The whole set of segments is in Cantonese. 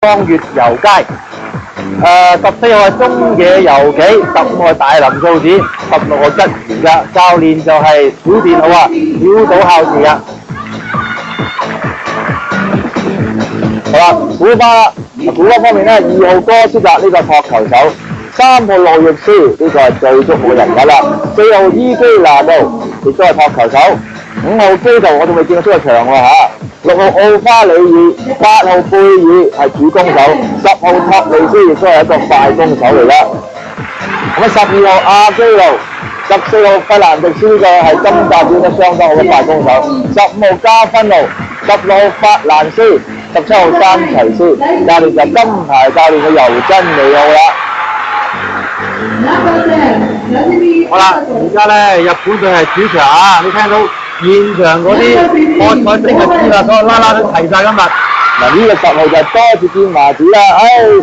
江月遊街。14號係中野遊記，15號係大林素子，16號吉賢噶。教練就係小電好啊，小島孝志啊。好啦，古巴方面咧，2號哥斯達呢個托球手，3號路易斯呢個係最足冇人㗎啦，4號伊基拿度亦都係托球手，5號基圖我仲未見到出過場喎嚇，6號奧花里爾，8號貝爾係主攻手，10號托利斯亦都係一個快攻手嚟啦。咁啊12號阿基路，14號費蘭迪斯呢個係今屆表得相當好嘅快攻手，15號加芬路，16號法蘭斯。17號山齊斯，教練就金牌教練嘅尤真尼奧啦。好啦，而家咧日本隊係主場啊！你聽到現場嗰啲喝彩聲就知啦，所有啦啦都齊晒今日。嗱呢個10號就係多次見麻子啦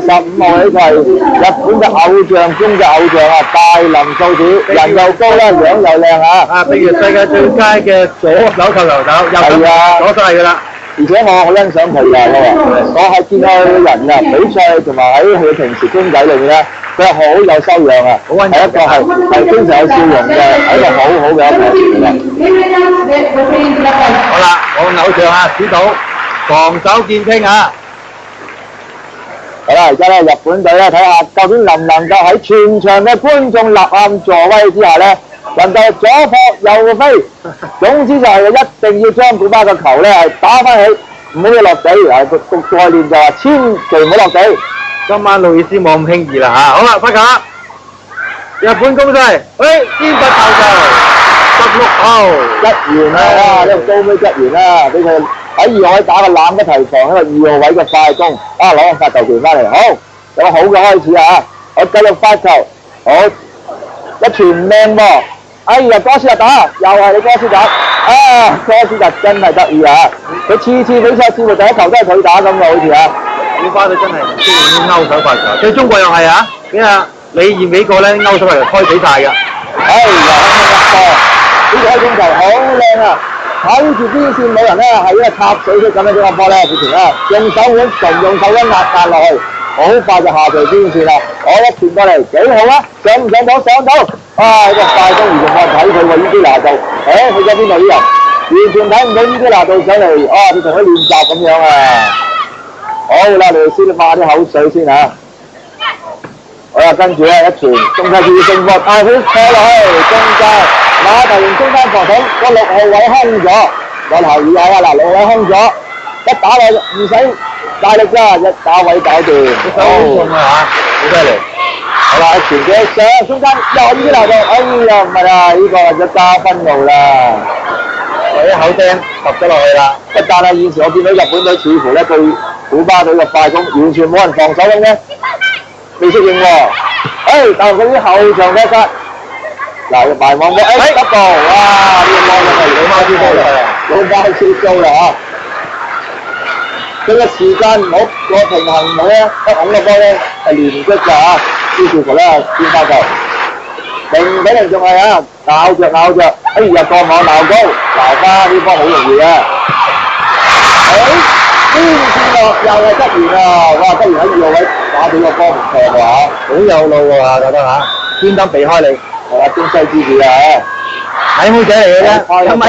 ，15號呢個係日本嘅偶像中嘅偶像啊，大林素子，人又高啦，樣又靚啊！譬如世界最佳嘅左手球手，係啊，左手係㗎啦。而且我好欣賞佢㗎，我係見到佢人啊，比賽同埋喺佢平時傾偈裏面咧，佢係好有修養啊，係一個係經常有笑容嘅，係一個好好嘅一個人嚟嘅。好啦，我偶像啊，指導防守見稱啊！好啦，而家咧日本隊咧睇下究竟能唔能夠喺全場嘅觀眾吶喊助威之下咧，能夠左撲右飛，總之就係一定要將古巴嘅球咧係打翻起，唔好落地。個概念就話千祈唔好落地。今晚路易斯冇咁輕易啦嚇。好啦，發球，日本攻勢，先發球就16號吉賢啦，哇！呢個高飛吉賢啦，俾佢喺2號位打個攬一提防，因為2號位嘅快攻，攞個發球權翻嚟，好有個好嘅開始啊！我繼續發球，好一傳靚喎。哎呀，哥斯達打，又係你哥斯達，哥斯達真係得意啊！佢次比賽似乎第一球都係佢打咁嘅，好似啊！古巴隊真係唔中意啲勾手發球，對中國又係啊！你啊，李豔幾個咧勾手發球開死晒㗎！哎呀，呢個開中球好靚啊！睇住邊線冇人咧，係一個插水式咁樣嘅波咧，之前咧用手腕同用手一壓落去。好快就下條邊線啦！我一傳過嚟幾好啊！上唔上到？上到！呢個快攻完全冇人睇佢喎，伊基拿度，去咗邊度啲人？完全睇唔到伊基拿度上嚟，佢同佢練習咁樣啊！好啦，你哋先抹啲口水先嚇。好啦，跟住咧一傳，中間要正波，大飛射落去，中間馬頭形中間防統，個6號位空咗，我留意下啊！嗱，6號位空咗，一打落唔使大力㗎，一打位搞掂，好重啊嚇，好犀利！好啦，傳嘅上中間又伊基拿度，哎呀唔係啊，呢個就加分路啦，一口釘揼咗落去啦。但係現時我見到日本隊似乎咧對古巴隊嘅快攻完全冇人防守咁咧，未適應喎。但係嗰啲後場嘅殺，嗱埋網波，得到，哇！呢個波真係老貓招高啦，老貓招高啦嚇。佢嘅時間唔好，個平衡唔好咧，一拱個波咧係連擊㗎嚇，於是乎咧變化球0-0仲係啊，咬着，哎呀個網鬧高，鬧翻呢波好容易啊！邊線落又係吉賢啊！哇，吉賢喺2號位打到個波唔錯㗎嚇，好有路喎覺得嚇，專登避開你，係啊，中西之士啊！矮妹仔嚟嘅啫，1.63米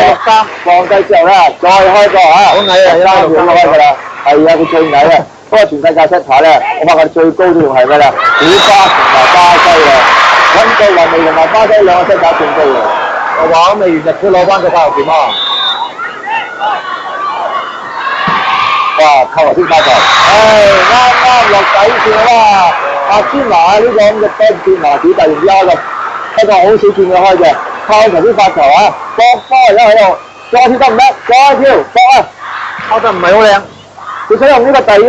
放低之後咧，再開個嚇，好矮啊，拉唔開㗎啦。係啊，佢最矮啊！不過全世界 set 牌咧，我發覺最高都仲係咩啦？古巴同埋巴西啊，溫度雲尼同埋巴西兩個 set 牌最高嘅。我話未完日本攞翻個發球權啊！哇，扣球先發球，啱落底線啦！阿詹拿呢個咁嘅波斷麻子突然之間咁，不過好少見佢開嘅，扣球先發球啊！搏波而家喺度，再跳得唔得？再跳搏啊！扣得唔係好靚。佢想用呢個第一下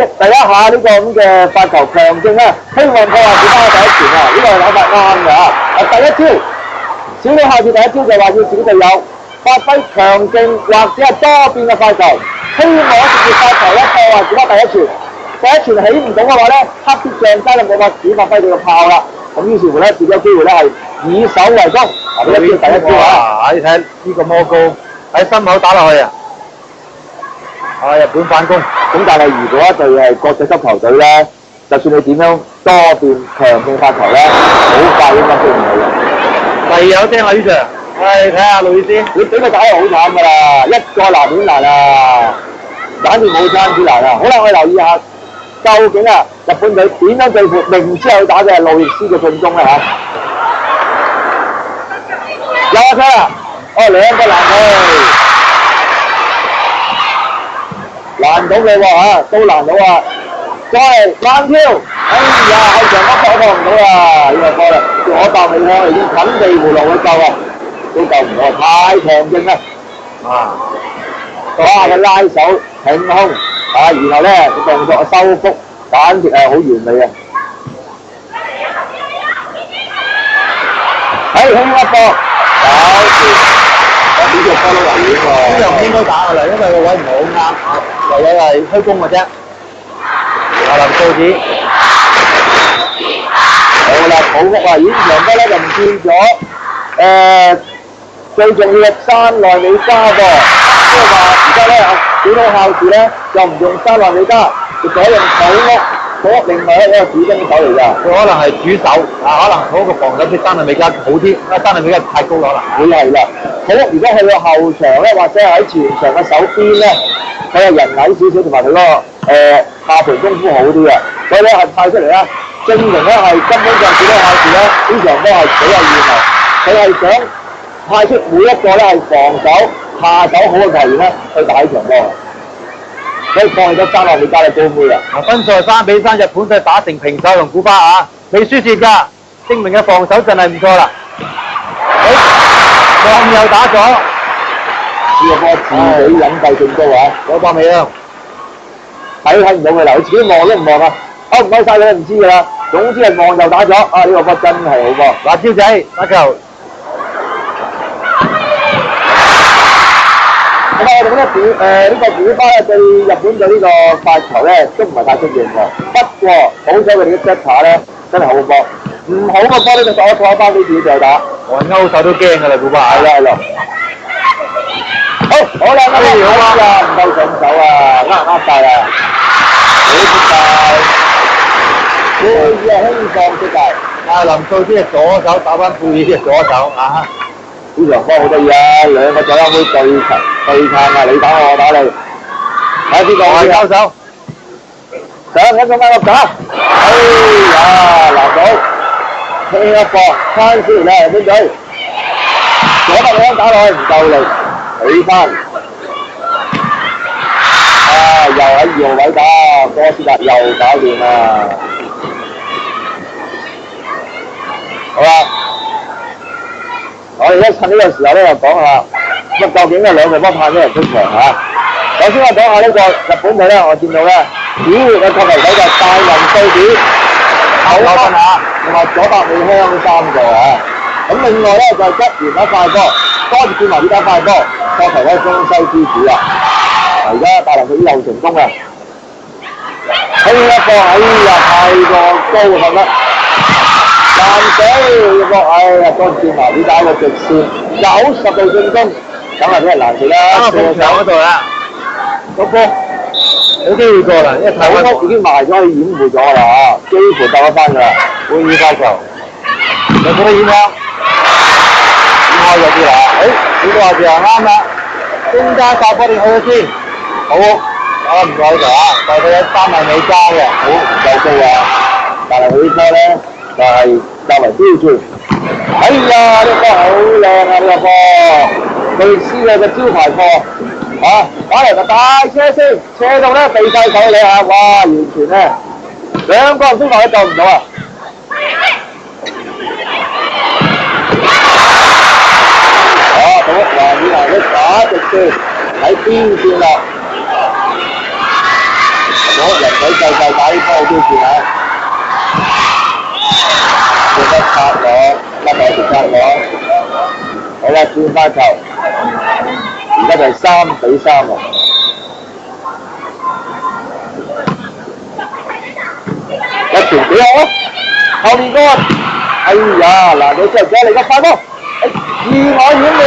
呢個咁嘅發球強勁啊，希望破壞古巴嘅第一傳啊！呢個係諗法啱嘅嚇。第一招，小李下次第一招就話要自己隊友發揮強勁或者係多變嘅發球，希望直接發球咧破壞古巴第一傳。第一傳起唔到嘅話咧，黑啲降低就冇法子發揮佢嘅炮啦。咁於是乎咧，自己有機會咧係以守為攻。第一招啊！你睇呢個魔高喺心口打落去啊！日本反攻。咁但係如果一隊係國際級球隊咧，就算你點樣多變強勁發球咧，好快應該追唔到嘅。第二有釘啦，呢場。睇下路易斯，你俾佢打得好慘㗎啦，一個難點難啊，簡直冇爭之難啊！好啦，我哋留意下，究竟啊日本隊點樣對付明知佢打嘅係路易斯嘅進攻咧嚇？有一槍啊！兩個攔到嘅喎嚇，都攔到啊！再慢跳，後場嗰波破唔到啊！呢個波啦，左爆尾波已經近地葫蘆去救啊！都救唔到，太強勁啦！佢拉手挺空然後咧個動作收腹，簡直係好完美啊！輕一波，搞掂，呢隻波都危險喎！呢樣唔應該打㗎啦，因為個位唔係好啱唯有係虛攻嘅啫。林素子，好啦，土屋現場波咧就唔見咗最重要嘅山內美加噃，即係話而家咧小島孝士咧就唔用山內美加，就改用土屋另外一個主攻手嚟㗎。佢可能係主手可能土屋個防守比山內美加好啲，因為山內美加太高啦。會係啦，土屋如果去到後場咧，或者係喺前場嘅手邊咧，佢係人矮少少，同埋佢嗰個下盤功夫好啲嘅，所以咧係派出嚟啦，證明咧係根本上小島孝士咧呢場波係幾有意義，佢係想派出每一個咧係防守下手好嘅球員咧去打呢場波，所以放棄咗山內美加嘅高妹啊！分數係3-3，日本隊打成平手同古巴未輸蝕㗎，證明嘅防守真係唔錯啦。網又打咗，呢個波自己隱蔽進高左巴尾啦，睇唔到佢啦，佢自己望都唔望啊！唔開晒佢唔知㗎啦，總之係望就打咗呢個波真係好波！辣椒仔打球。咁我哋覺得呢個古巴咧對日本隊呢個發球咧都唔係太適應喎。不過好彩佢哋嘅 setter 咧真係好波，唔好嘅波咧就攞錯翻俾自己就打。我歐手都驚㗎啦，古巴係咯。好啦，好啊，唔夠上手呃晒啦，好出界，佩爾輕放出界。林素芝係左手打翻佩爾嘅左手呢場波好得意兩個左右妹對撐你打我打你，睇下邊個可以交手。上一個孖落打，攔到，輕一波，翻先啦，日本隊，左得兩打落去唔夠力，起翻，又喺2號位打，哥斯達又搞掂啦，好啦。我哋一趁呢個時候咧，就講下究竟係兩隊波派咩人出場首先我講下呢個日本隊咧，我見到咧主要嘅球隊就大林素子、口分同埋佐伯美香3個咁另外咧就係吉原快波，多住見埋呢間快波，確實咧中西之子而家大林素子又成功啦，呢一個太過高分啦。難死個多住埋呢打個直線90度進攻，梗係俾人難死啦！射場嗰度啦，個波有機會過啦，因為頭屋已經埋咗去掩護咗啦幾乎鬥得翻㗎啦，會議發球，有冇得掩開？掩開咗啲啦，呢個就啱啦，中間發波定去咗先，好，唔該就但係佢有3萬美加嘅，好唔夠高但係佢呢波咧就係較為標準。呢個波好靚呢個波，類似嘅招牌波打嚟個大車先，車到咧避晒手你哇！完全咧兩個人都落都救唔到到以為佢打直線喺邊線啦，人仔計打呢波好標準做得拆攞，甩落條拆攞，好啦，轉翻球，而家就係3-3一傳幾好後面嗰個，嗱你之後嚟個快波，意外險料，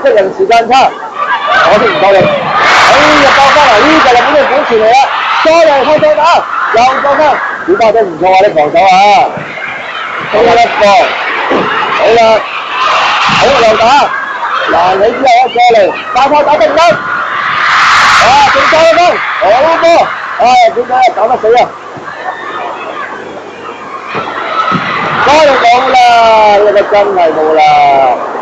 即人時間差，我都唔夠力，入到翻嚟，呢個日本嘅本錢嚟啦，再嚟開再打，又過翻，古巴都唔錯啊！啲防守啊，好啦一個，好啦，好又打，嗱你之後一過嚟，大炮打得唔得？啊，仲差一分，好波，唉，點解啊？搞得死啊！嗰度冇啦，呢個真係冇啦，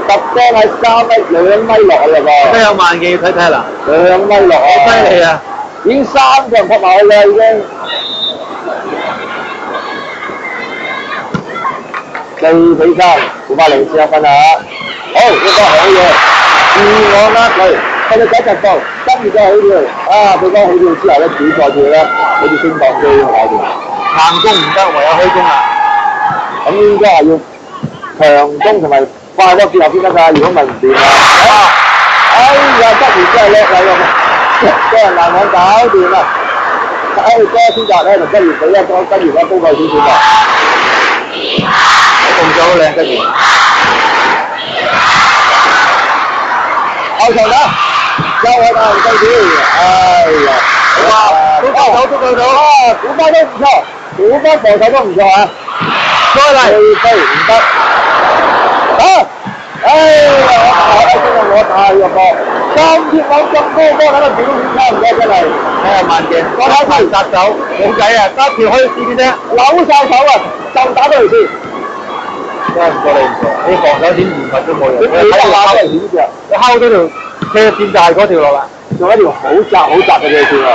特波係3米2米落嚟喎。真有慢技睇睇啦，2米落啊！好犀利啊！已經3個人撲埋去啦，已經。4比3，古巴領先1分啊！好，呢個好嘢，自我呃佢，佢哋9步，跟住就起跳，啊！佢講起跳之後咧，主賽跳咧，好似升降機咁搞掂。硬攻唔得，唯有虛攻啦。咁應該係要強攻同埋快波結合先得㗎，如果唔係唔掂啊！哎呀，執完真係叻啦咁，俾人攔網搞掂啦！哎，多選擇咧，同吉爾比咧，多吉爾咧高過少少㗎。動作好靚，吉爾。後場打，又係大紅細子，哎呀！哇，都夠到，都夠到。啊，古巴都唔錯，古巴防守都唔錯啊！再嚟，飛唔得，啊！哎呀，我打呢個波，今天攞咁高波喺度表演差唔多出嚟，慢鏡，我睇佢殺手，冇計啊，得條可以試嘅啫，扭晒手啊，就打到嚟先。真係唔錯你唔錯，你防守點嚴密都冇用，你睇下都係險嘅，你敲咗條車線就係嗰條落啦，仲有一條好窄嘅車線啊！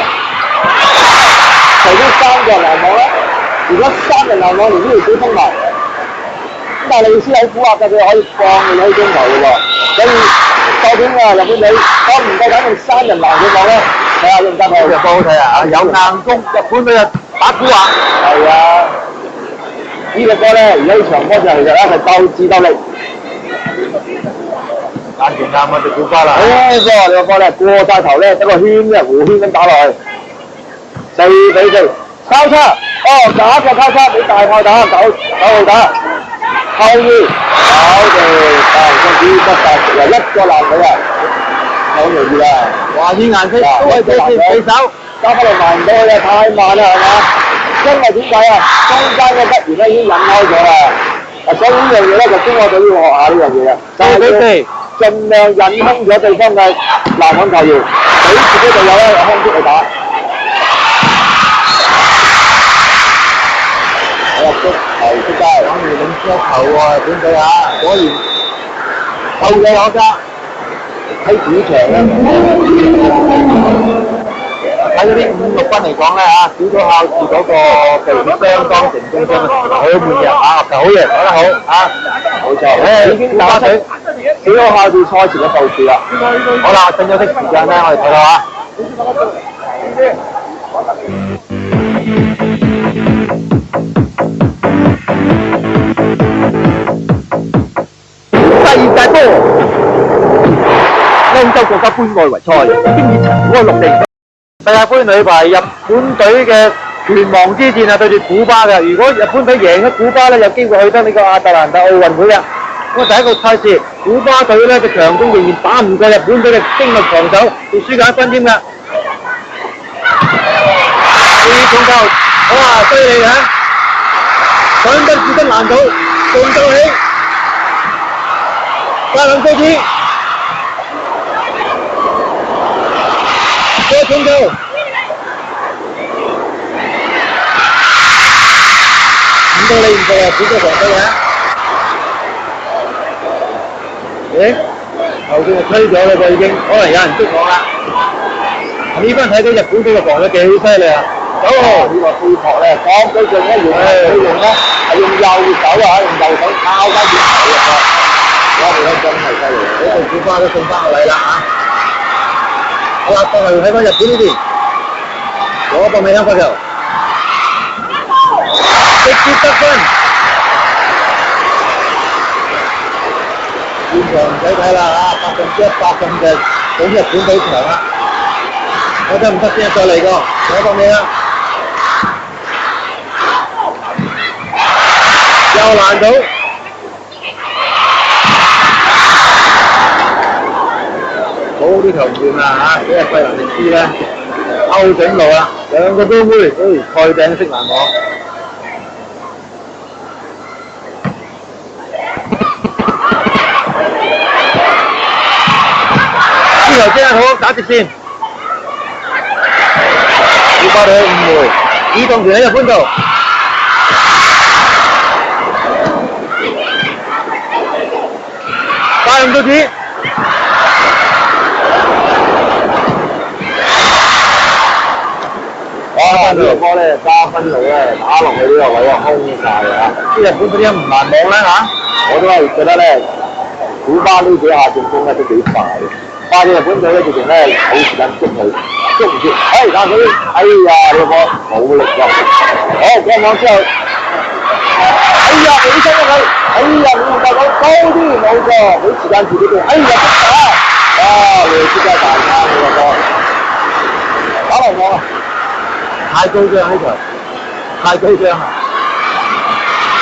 除咗3個人攔網咧。如果3人攔網連呢條水封埋，咁但係利斯喺苦壓嘅，佢可以放你喺中球嘅喎。所以究竟啊日本隊夠唔夠膽用3人攔佢網咧？睇下用唔得佢。呢個波好睇啊！有硬攻，日本隊就打苦壓。係啊，呢個波咧，而家呢場波就其實咧係鬥智鬥力。眼前啱啊，就古巴啦。呢個波咧過晒頭咧，一個圈嘅弧圈咁打落去，4比4。交叉，哦，打一個交叉俾大炮打，9號打，後面搞掂，大紅雙子不殺，又一個攔佢啊，好容易啦！哇，啲顏色都係對線對手，交翻嚟埋唔到去啊，太慢啦，係嘛？因為點解啊？中間嘅筆源咧已經引開咗啦，所以呢樣嘢咧就中國隊要學下呢樣嘢啊，就係盡量引空咗對方嘅攔網球員，俾自己隊友咧有空隙去打。入足球出街，講完領先一球喎，日本隊啊，果然後嘅有家喺主場咧，睇嗰啲5、6分嚟講咧嚇，小組考試嗰個備選相當成功，好滿意啊！好嘢，講得好啊，冇錯，已經打出小組考試賽前嘅部署啦。好啦，剩咗啲時間咧，我哋睇下啊。世界波，歐洲國家杯外圍賽已經以塵埃落地。世界盃女排日本隊嘅拳王之戰啊，對住古巴嘅。如果日本隊贏咗古巴咧，有機會去得呢個亞特蘭大奧運會嘅。咁第一個賽事，古巴隊咧嘅強攻仍然打唔過日本隊嘅精密防守，仲輸緊1分添㗎。呢種球，哇，犀利啊！上得至得難到，仲鬥起，加兩高子，再重球。唔到你唔到啊！小咗防守啊！誒，後邊就推咗啦噃已經，可能有人捉我啦。呢班睇到日本隊嘅防守幾犀利啊！9號呢個飛撲咧，講對象咧用咧係用右手啊，用右手敲翻轉頭入去。哇！你睇真係犀利，呢隊古巴都送翻個禮啦嚇。好啦，再嚟睇翻日本呢邊，攞個美香發球。直接得分，現場唔使睇啦嚇，100%嘅保日本隊強啦。我得唔得先？再嚟個，攞個咩啊？又攔到，好啲球員啊嚇，俾阿費蘭迪斯咧勾準路啦，兩個都妹，蓋頂式攔網。呢球真係好打直線，要爆到5枚，移動權喺入盤度。快用到紙。呢個波咧加分路咧打落去呢個位啊空晒啊！啲日本嗰啲唔難網咧嚇，我都係覺得咧，古巴呢幾下進攻咧都幾快嘅。但係日本隊咧直情咧冇時間捉佢，捉唔住。但係佢哎呀呢個波冇力㗎。好過網之後，起身啊佢，5球高啲冇錯，冇時間自己做，即打，你即刻大啱呢個波，打落網啊！太高張呢球，太高張啊！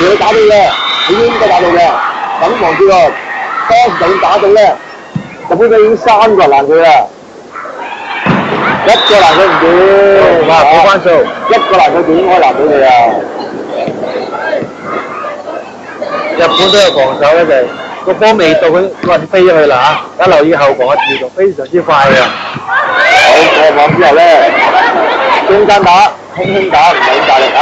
佢打到嘅，已經應該打到嘅。咁望住個，當時就要打到咧，日本隊已經3個人攔佢啦，1個攔佢唔掂，哇補翻數，1個攔佢點可以攔到你啊？日本都有防守咧，就係個波未到佢運飛咗去啦嚇，一留意後防嘅調動非常之快嘅。好過網之後咧，中間打，輕打，唔係咁大力啊！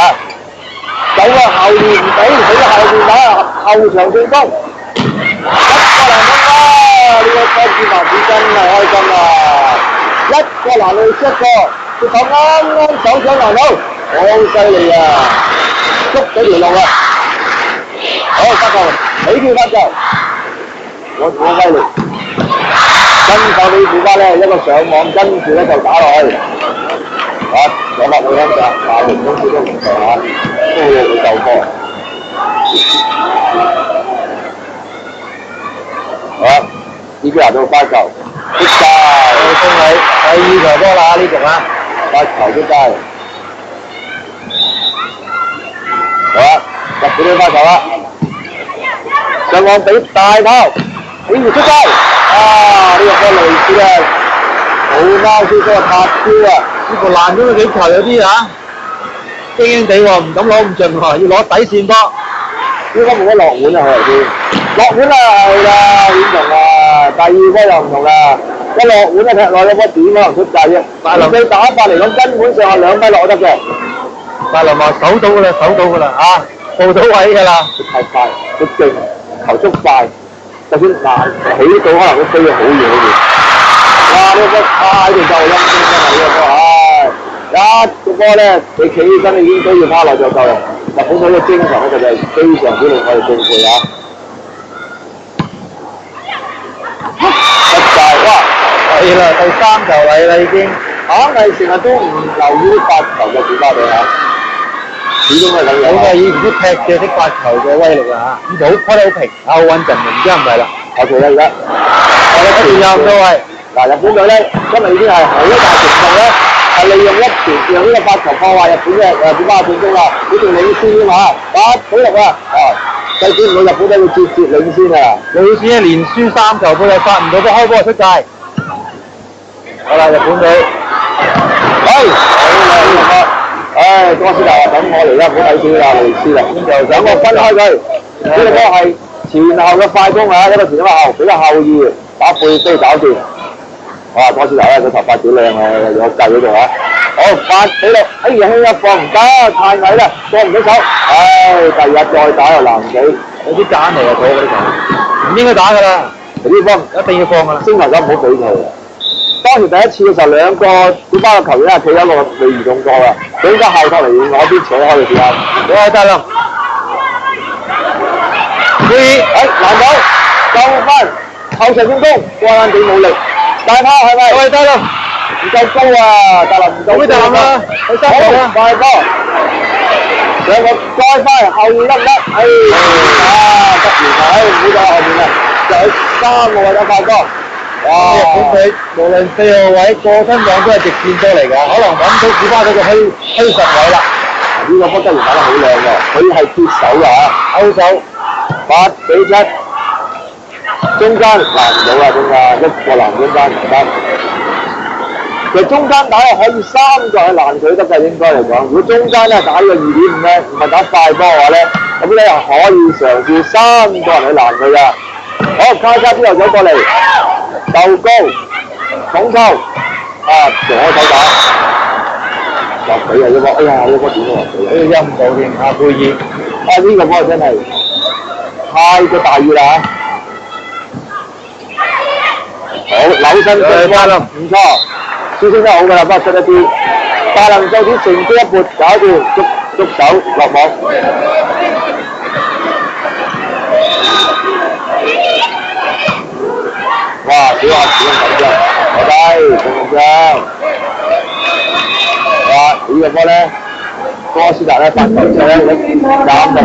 走啊後面唔俾，喺後面打後場進攻，1個攔網啦！呢個波子麻子真係開心啊！1個攔到7個，佢頭啱手上攔到，好犀利啊！捉到條路啊！好發球，起跳發球，我威力，跟手你古巴咧一個上網，跟住咧就打落去。有乜冇得㗎？連公司都唔錯嚇，都會去救波。呢邊到發球，出界，恭喜第2球波啦呢局啊！發球出界。日本隊發球啦，上網俾大頭，起住出界。呢個波類似啊，好貓先生拍招啊！呢個爛咗佢幾球有啲嚇，驚驚地喎，唔敢攞咁盡喎，要攞底線波。應該冇得落碗啊，佢頭先。落碗啊，係啦，點同啊？第2波又唔同啦，一落碗咧踢落嗰波點可能出界啫。對打法嚟講，根本上係2米落得嘅。大林話守到㗎啦，守到㗎啦嚇，報到位㗎啦。佢太快，佢勁，球速快，就算難起到可能都飛咗好遠好遠。哇！呢個波太過夠陰功真係呢個波，一個波咧，你企起身已經都要趴落就夠啦。日本隊嘅精神咧就係非常之令我哋敬佩啊！出界哇！係啦，第3球位啦已經。硬係成日都唔留意啲發球嘅古巴隊嚇，始終係咁樣。好以前啲踢嘅識發球嘅威力啦嚇，呢度好開得好平，好穩陣，唔知係唔係啦。我做啦而家，我哋不斷有咁多位。嗱，日本隊咧，今日已經係好大程度咧，係利用用呢個發球破壞日本嘅古巴嘅進攻啦，佢哋領先㗎嘛，打到入啊！計估唔到日本隊會節領先啊！領先連輸3球波又發唔到波，開波就出界。好啦，日本隊。好啦，呢個波，哥斯達話等我嚟啦，唔好睇少啦，雷斯啦，等我分開佢。呢個波係前後嘅快攻啊，一個前一個後，比較後意，打背飛搞掂。哇，哥斯達咧，佢頭髮幾靚啊，有計嗰度啊。好，發俾到，輕一放唔得，太矮啦，放唔到手。第2日再打又難唔死，有啲揀嚟啊，佢嗰啲球，唔應該打㗎啦，呢波一定要放㗎啦。先頭就唔好俾佢。當時第一次嘅時候，2個古巴嘅球員企喺個未移動過啦，佢應該後頭嚟我邊扯開嘅時間，得啦，攔到，救翻，後場進攻，關地冇力，大炮係咪？得啦，唔夠高啊，大林唔夠高。大林啦，去3球啦，快波，兩個再翻後面得唔得？得完啦，唔好再後面啦，就去3個位打快波。哇！日本隊無論4號位過身網都係直線波嚟㗎，可能揾到古巴隊嘅虛實位啦。呢個波得完打得好靚㗎，佢係接手㗎嚇，勾手8比7，中間攔唔到啦，中間1個攔中間唔得。其實中間打可以3個人攔佢得㗎，應該嚟講。如果中間咧打呢個2.5咧，唔係打快波嘅話咧，咁咧可以嘗試3個人去攔佢㗎。好，卡之後走過嚟，鬥高，統抽，左手打，落地啊！呢波，哎呀，呢波點都落地啊！呢個陰道添，阿貝爾，呢個波真係太過大意啦嚇。好，扭身對波啦，唔錯，輸升得好㗎啦，不過出一啲，大能做啲乘機一撥搞掂，捉手落網。哇！小下子咁緊張，坐低，緊張。呢個波咧，哥斯達咧發球之後咧，減力。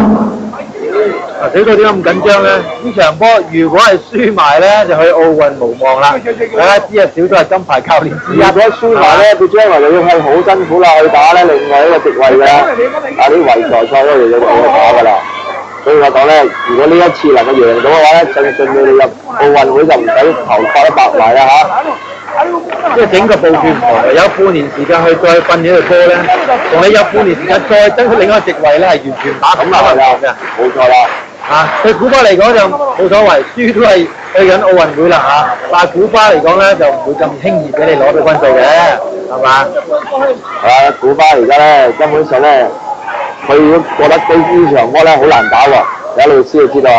小隊點解咁緊張咧？呢場波如果係輸埋咧，就去奧運無望啦。大家知啊，小隊係金牌教練之一。如果輸埋咧，佢將來又要係好辛苦啦，去打咧另外一個席位嘅。啲圍賽賽咧，又要打㗎啦。所以我講咧，如果呢一次能夠贏到嘅話咧，盡你哋入奧運會就唔使頭髮都白埋啦嚇。即係整個部署唔同嘅，有半年時間去再訓練呢個波咧，同你有半年時間再爭取另一個席位咧，係完全打咁啦嘅。冇錯啦。對古巴嚟講就冇所謂，輸都係去緊奧運會啦嚇。但係古巴嚟講咧就唔會咁輕易俾你攞到分數嘅，係嘛？古巴而家咧根本上咧，佢如果覺得呢場波咧好難打喎，有老師就知道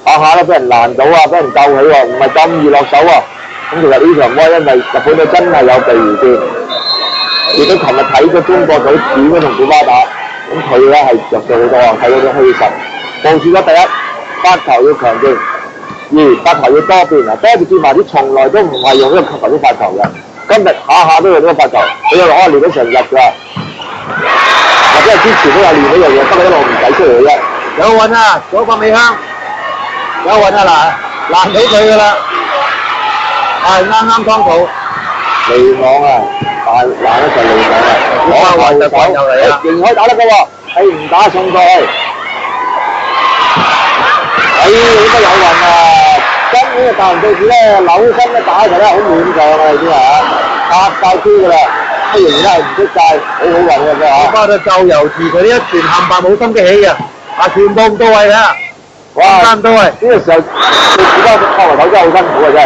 下下都俾人攔到俾人救起喎，唔係咁易落手喎。咁其實呢場波因為日本隊真係有備而戰，亦都琴日睇咗中國隊點樣同古巴打，咁佢咧係着數好多睇到啲虛實。部署咗第一，發球要強勁；二，發球要多變多次見埋啲從來都唔係用呢個球發球嘅，今日下下都用呢個發球，佢又練咗成日㗎，或者係之前都有練呢樣嘢，不過一路唔使出嚟嘅啫。有運啊，左國美香，有運啊嗱，攔到佢㗎啦，啱啱當到。離網攔得就離網攞下運就滾入嚟啦，仍可以打得嘅喎，唔打送過去。應該有運今年嘅大人對住咧扭身咧打起嚟咧好勉強已經拍晒招㗎啦，仍然係唔出界，好運嘅啫巴到就由住佢呢一傳冚唪冇心機起嘅，全部唔到位嘅，哇，唔到位。呢個時候對古巴拍埋頭真係好辛苦嘅真係。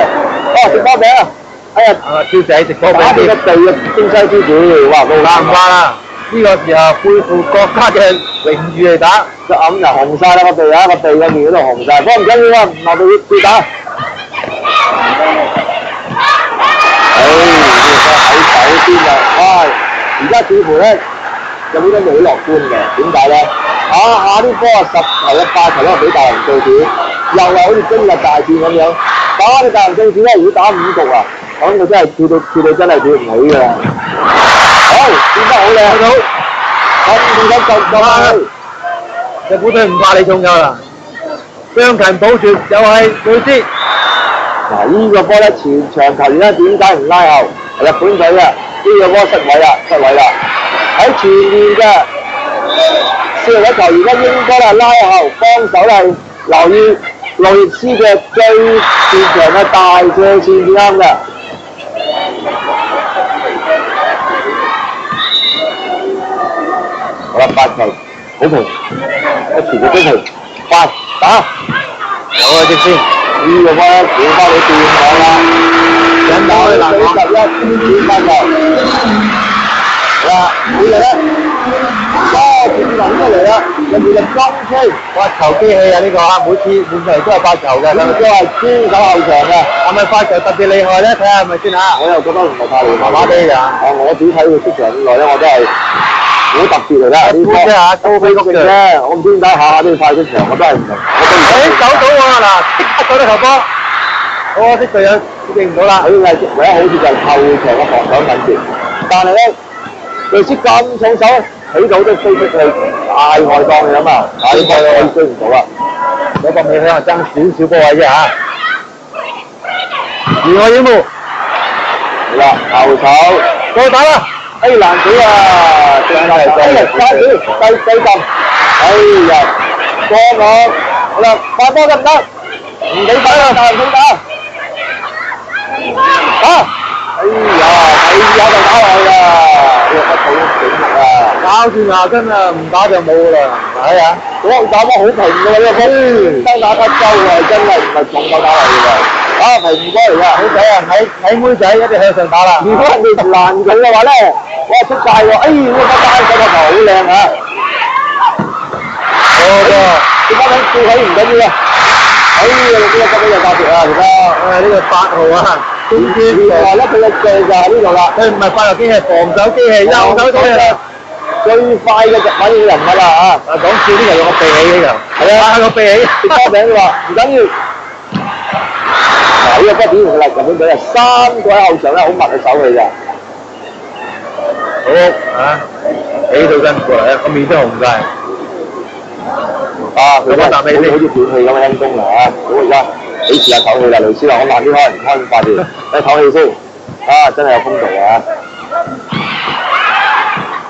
食波餅啊！哎呀，超仔食波餅打住個地嘅中西之主，哇，都難唔難啊？呢個時候背負國家嘅榮譽嚟打，就揞就紅晒啦個地個地嘅面嗰度紅晒，不過唔緊要啊，唔落到要打。喺手邊啊，而家似乎咧有冇得好樂觀嘅？點解咧？下啲波10球嘅8球都係俾大人對住，又係好似今日大戰咁樣，打啲大人對住咧，如果打5局咁佢真係跳到真係跳唔起㗎啦。好，變得好靚，睇到，咁就日本隊唔怕你重球啦，將勤補拙又係對之。呢個波咧前場球員咧點解唔拉後？日本隊呢個波失位啦！喺前面嘅4位球員咧應該拉後幫手係留意路易斯嘅最前場嘅大射線先啱嘅。好啦，8球好平，一傳就平，快打！有啊，直先。呢個波古巴你掂我啦，引打去41點8球。每日咧，轉輪出嚟啦，跟住就金吹發球機器啊！呢個每次換嚟都係發球嘅，呢個都係堅守後場嘅。係咪發球特別厲害咧？睇下係咪先嚇？我又覺得唔係太厲害，麻麻地㗎。我只睇佢出場咁耐咧，我都係好特別嚟㗎。呢波嚇高飛谷嘅，我唔知點解下下都要快出場，我真係唔明。走到喎嗱，即刻走到球波，我啲隊友認唔到啦。佢係唯一好處就係後場嘅防守緊住，但係咧。類似咁重手，起到都飛出去大外檔嘅嘛，大外檔追唔到啊！嗰個尾向爭少少波位啫嚇。如我掩護，好啦，後手再打啦！難死啊！上嚟揸住低撳，過網，好啦，發波得唔得？唔俾打啦，但係唔俾打。呀，係有就打落去啦，呢個不好醒目啊！搞住牙根啊，唔打就冇啦。係啊，我打得好平㗎喎呢個波，單打得周啊，真係唔係重夠打落去㗎。啊，平波嚟㗎，好仔啊，睇妹仔一定向上打啦。如果人哋攔佢嘅話咧，哇出界喎！哎，呢個單手個頭好靚啊！好嘅，你家陣吊起唔緊要啊！哎呀，呢個今日又價值啊，而家呢個8號啊，中堅原來咧佢嘅技就係呢度啦，佢唔係發球機器，防守機器，右手機器。最快嘅反應人物啦嚇！講笑啲人用個鼻起呢球，係啊，個鼻起，波餅佢話唔緊要。嗱，呢個波表現㗎啦，日本隊啊，3個喺後場咧好密嘅手氣㗎。好啊，起到身過嚟啊，個面都紅晒。啊，佢真係好似斷氣咁嘅陰功啦嚇！好而家俾時間唞氣啦，雷斯話我慢啲開，唔開咁快啲，等唞氣先。啊，真係有風度啊！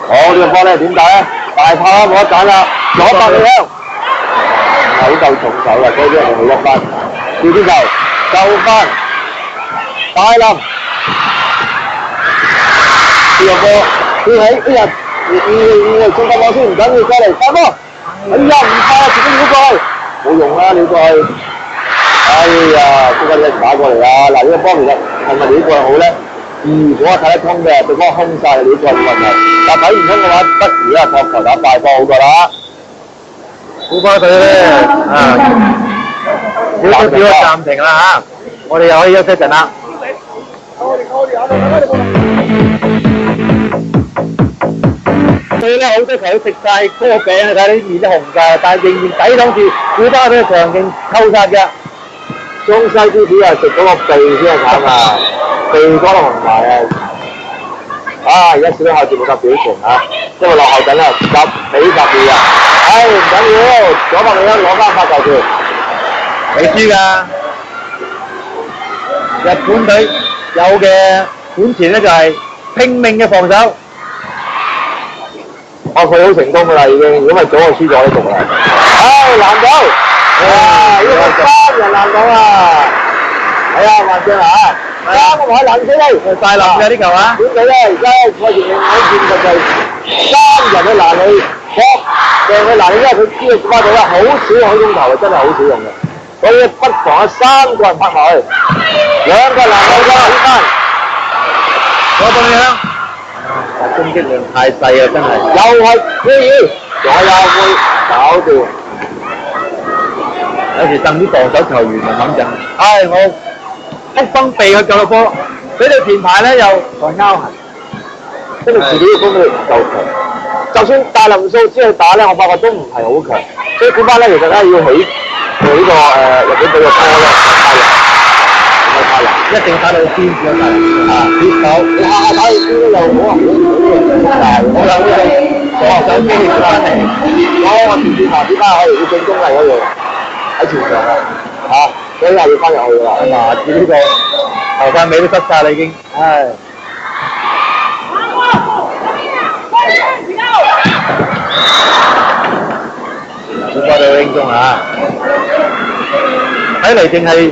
好，呢個波咧點打咧？大炮啦，冇得揀啦，攞百里香，好夠重手啦，所以啲人會落翻，吊啲球救翻，大林，呢個波吊起，哎呀，中間網先唔緊要，過嚟打波，哎呀唔怕啦，自己繞過去，冇用啦，繞過去，哎呀，中間你唔打過嚟啊！嗱，呢個波其實係咪繞過去好咧？如果睇得通嘅，對方空晒你個問題，但睇唔通嘅話，不如咧撲球打快波好過啦。古巴隊咧啊，少個暫停啦嚇，我哋又可以休息一陣啦。佢咧好多球都食晒嗰個餅，睇啲面都紅晒，但係仍然抵擋住古巴隊嘅強勁扣殺嘅。中西之子啊，食嗰個鼻先係慘啊！鼻哥都紅埋啊！啊，而家小隊後節冇得表情啊，因為落後緊啦，10-2啊！唉，唔緊要，左百里香攞翻發球權，你輸㗎。日本隊有嘅本錢咧就係拼命嘅防守。佢好成功㗎啦已經，如果咪早就輸咗呢局啦。唉，難到，啊，呢個3人難到啊！係啊，萬正啊！3個位難死你，大林嘅呢球啊！點解咧？而家我仍然睇見就係3人去攔你，讓佢攔你，因為佢知道古巴隊咧好少用呢種球嘅，真係好少用嘅，所以不妨有3個人拍埋去，2個攔到咗呢班，攞到你啦！攻擊量太細啊，真係。又係可以，左右會搞掂。有時戥啲防守球員啊諗陣，唉我一分避去救個波，俾你前排咧又再拗痕，因為自己嘅攻擊力唔夠強，就算大林素之去打咧，我發覺都唔係好強，所以古巴咧其實咧要起呢個日本隊嘅波咧太難，唔係太難，一定打到邊先得啊！跌手，你下下打到邊都有可能好大，我有呢個防守機器翻嚟，我前線下啲翻可以要進攻嚟嗰度喺前場啊，所以係要翻入去㗎啦。嗱，至呢個頭髮尾都濕晒啦已經，唉。古巴隊輕鬆啊！睇嚟淨係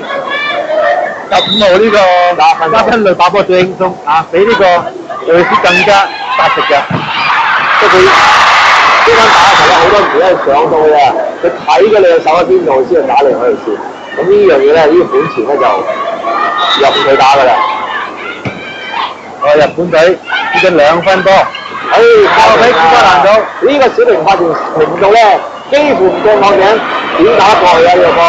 15號呢個加分類打波最輕鬆啊，比呢個瑞士更加扎實嘅。即係佢呢班打球咧，好多時咧上到去啊，佢睇嘅你嘅手喺邊度先去打你嗰條線。咁呢樣嘢咧，呢個本錢咧就任佢打㗎啦。日本隊呢個2分波，交俾古巴難度，呢個小明發條程度咧，幾乎唔過網頂，點打得過去啊？呢個波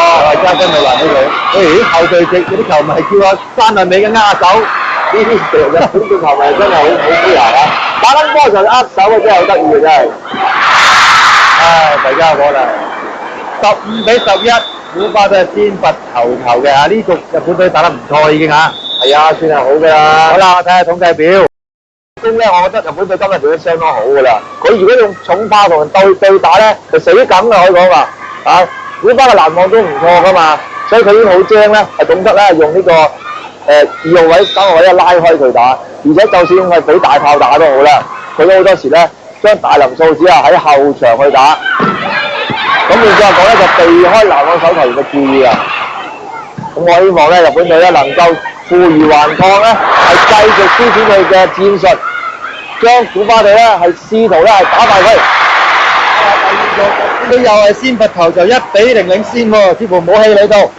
加分咪還俾佢。啲後備席嗰啲球迷叫阿山內美嘅握手，呢啲日本嘅球迷真係好灰牙啊！打緊波就握手啊，真係好得意嘅真係。唉，大家伙啦，15-11，古巴隊係先拔頭籌嘅啊！呢局日本隊打得唔錯已經嚇。係啊，算係好㗎啦。好啦，我睇下統計表。攻咧，我覺得日本隊今日做得相當好㗎啦。佢如果用重炮同人對打咧，就死梗㗎可以講話。啊，古巴嘅攔網都唔錯㗎嘛，所以佢已經好精咧，係懂得咧用呢個2號位、3號位拉開佢打，而且就算係俾大炮打都好啦，佢都好多時咧將大林素子啊喺後場去打。咁換句話講咧，就避開攔網手球員嘅注意啊。咁我希望咧日本隊咧能夠負隅頑抗咧，係繼續施展佢嘅戰術，將古巴隊咧係試圖咧係打敗佢。佢又係先拔頭就1-0領先喎，似乎冇氣喺度。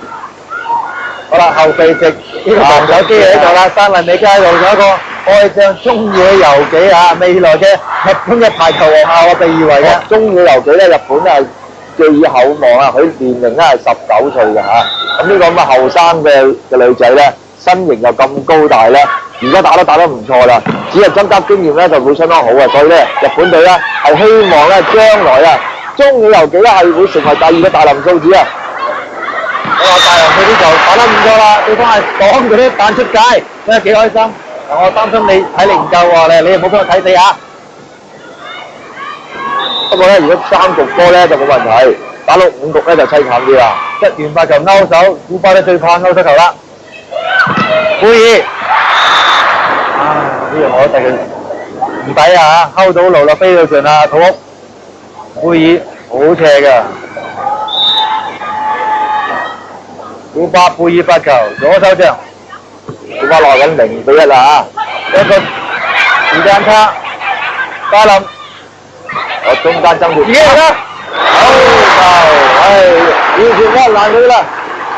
好啦，後備席呢個防守機喺度啦，山林美加路咗一個愛將中野游紀啊，未來嘅日本嘅排球皇后啊，被譽為嘅。中野游紀咧，日本咧係寄以厚望啊，佢年齡咧係19歲嘅嚇。咁呢個咁嘅後生嘅女仔咧，身形又咁高大咧，而家打得唔錯啦，只係增加經驗咧就會相當好啊。所以咧，日本隊咧係希望咧將來啊，中野游紀咧係會成為第2個大林素子啊！我話大林佢啲球打得唔錯啦，對方係擋佢啲彈出界，真係幾開心。但我擔心你體力唔夠喎，你唔好俾我睇死啊！不過咧，如果3局波咧就冇問題，打到5局咧就凄慘啲啦。一元發球勾手，古巴咧最怕勾手球啦。貝爾，呢樣我覺得佢唔抵啊！睺到路啦，飛到盡啦，土屋。貝爾好斜㗎。古巴貝爾發球，左手將。古巴落緊0-1啦一個時間差，加林。我中間爭奪。而家啦，好就完全屈爛佢啦！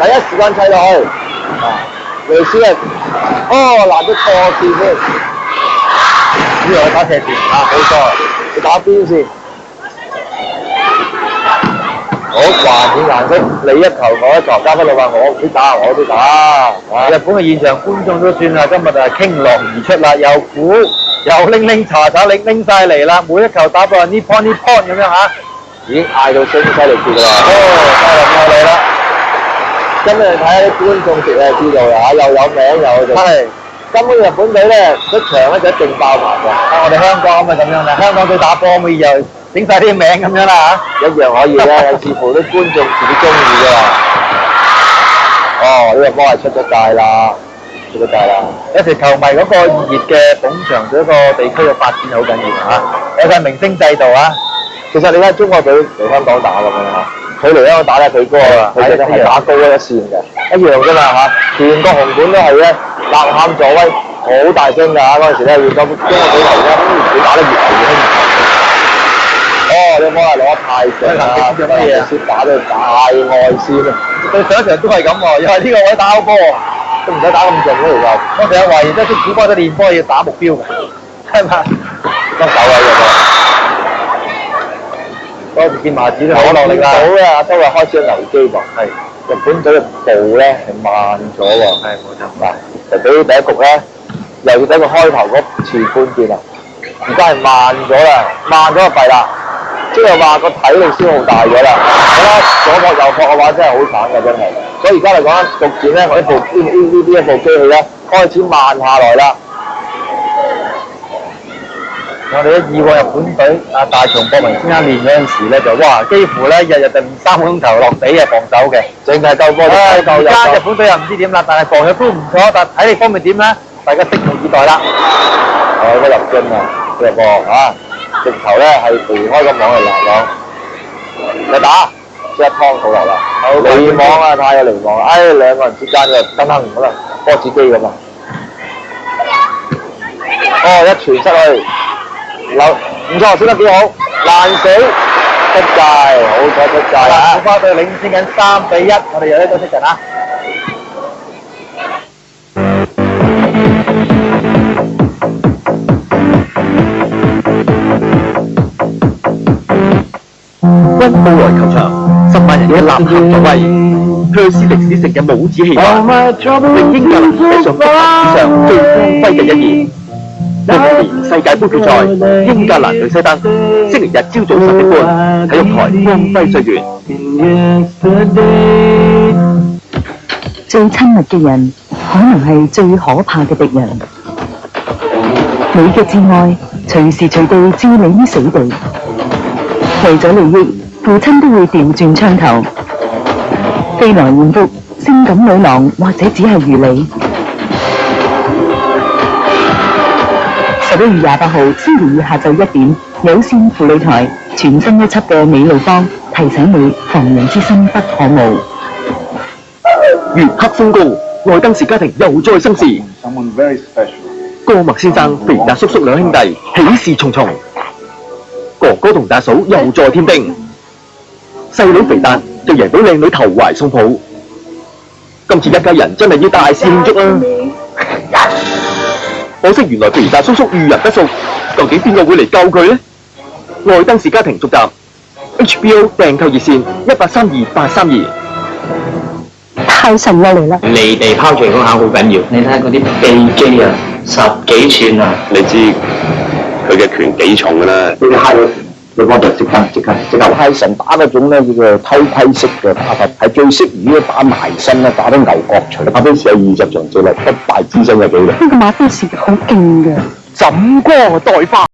第一時間砌落去，雷斯啊，攔咗錯線先，呢個打斜線啊，冇錯，佢打邊線，好環境顏色，你一球我一球，加分你話我唔識打，我都打。日本嘅現場觀眾都算啦，今日就係傾落而出啦，又估又拎查拎晒嚟啦，每一球打到呢 point 咁樣嚇，已經嗌到聲嘶力竭㗎啦。加林又嚟啦，今日睇下啲觀眾席就知道啦，又有名又係。根本日本隊咧出場咧就一定爆棚㗎。我哋香港咁咁樣啦，香港隊打波咪又整晒啲名咁樣啦嚇，一樣可以嘅，視乎啲觀眾自己中意㗎啦。呢個波係出咗界啦，有時球迷嗰個熱嘅捧場對一個地區嘅發展好緊要嚇，有晒明星制度啊。其實你睇中國隊嚟香港打咁樣嚇，佢嚟香港打咧佢嗰個佢哋係打高一線嘅，一樣啫嘛嚇。全個紅館都係咧吶喊助威，好大聲㗎嚇！嗰陣時咧，中國隊嚟咧，佢打得越嚟越興。你幫我攞太強啊！做乜嘢先打到大外線啊！對上一場都係咁喎，又係呢個位打波，都唔使打咁勁咯，其實。我成日懷疑即係啲古巴都練波要打目標嘅，係嘛？得手啊！嗰時見麻子都好落力啦。到咧，都係開始有危機噃。係日本隊嘅步咧係慢咗喎。係冇錯。嗱，就比第一局咧，又要睇佢開頭嗰前半段啊，而家係慢咗啦，慢咗就弊啦。即係話個體力消耗大咗啦，我覺得左撲右撲嘅話真係好慘㗎，真係。所以而家嚟講，逐漸咧，我呢一部機器咧開始慢下來啦。我哋以往日本隊大松博文先生練嗰陣時咧，就哇幾乎咧日日就3個鐘頭落地防守嘅，淨係鬥波就而家日本隊又唔知點啦，但係防守都唔錯，但體力方面點咧？大家拭目以待啦。嗰入樽啊，入波啊！直頭咧係離開個網嚟攔網，你打即係劏到落啦，離網啊太有離網，兩個人之間就爭可能波子機咁啊！一傳失去，唔錯，升得幾好，爛死出界，好彩出界啦！古巴隊領先緊3-1，我哋又呢個息陣啊！溫布萊球場，10萬人嘅吶喊助威，卻是歷史性嘅帽子戲法，令英格蘭寫上足球史上最光輝嘅一頁。2010年世界盃決賽，英格蘭對西德，星期日朝早10點半，體育台光輝歲月。最親密嘅人，可能係最可怕嘅敵人。你嘅摯愛，隨時隨地置你於死地。為咗利益，父親都會調轉槍頭。飛來艷福，性感女郎或者只係如你。11月28號星期二下晝1點，有線婦女台全新一輯嘅美露坊，提醒你防人之心不可無。月黑風高，愛登士家庭又再生事， Someone very special. 哥麥先生、肥達叔叔兩兄弟喜事重重，哥哥同大嫂又再添丁，細佬肥達就贏到靚女投懷送抱，今次一家人真係要大肆慶祝啦！可惜原來肥達叔叔遇人不淑，究竟邊個會嚟救佢呢？愛登士家庭續集 HBO 訂購熱線1832-832。太神啦嚟啦！離地拋出嚟嗰下好緊要，你睇下嗰啲臂肌啊，10幾寸啊！你知佢嘅拳幾重㗎啦？呢啲嗨咗，你幫就即刻泰神打嗰種咧叫做偷窺式嘅打法，係最適宜於打埋身咧，打啲牛角錘。馬菲士有20場最力不敗之身嘅紀錄。呢個馬菲士好勁嘅。枕戈待發。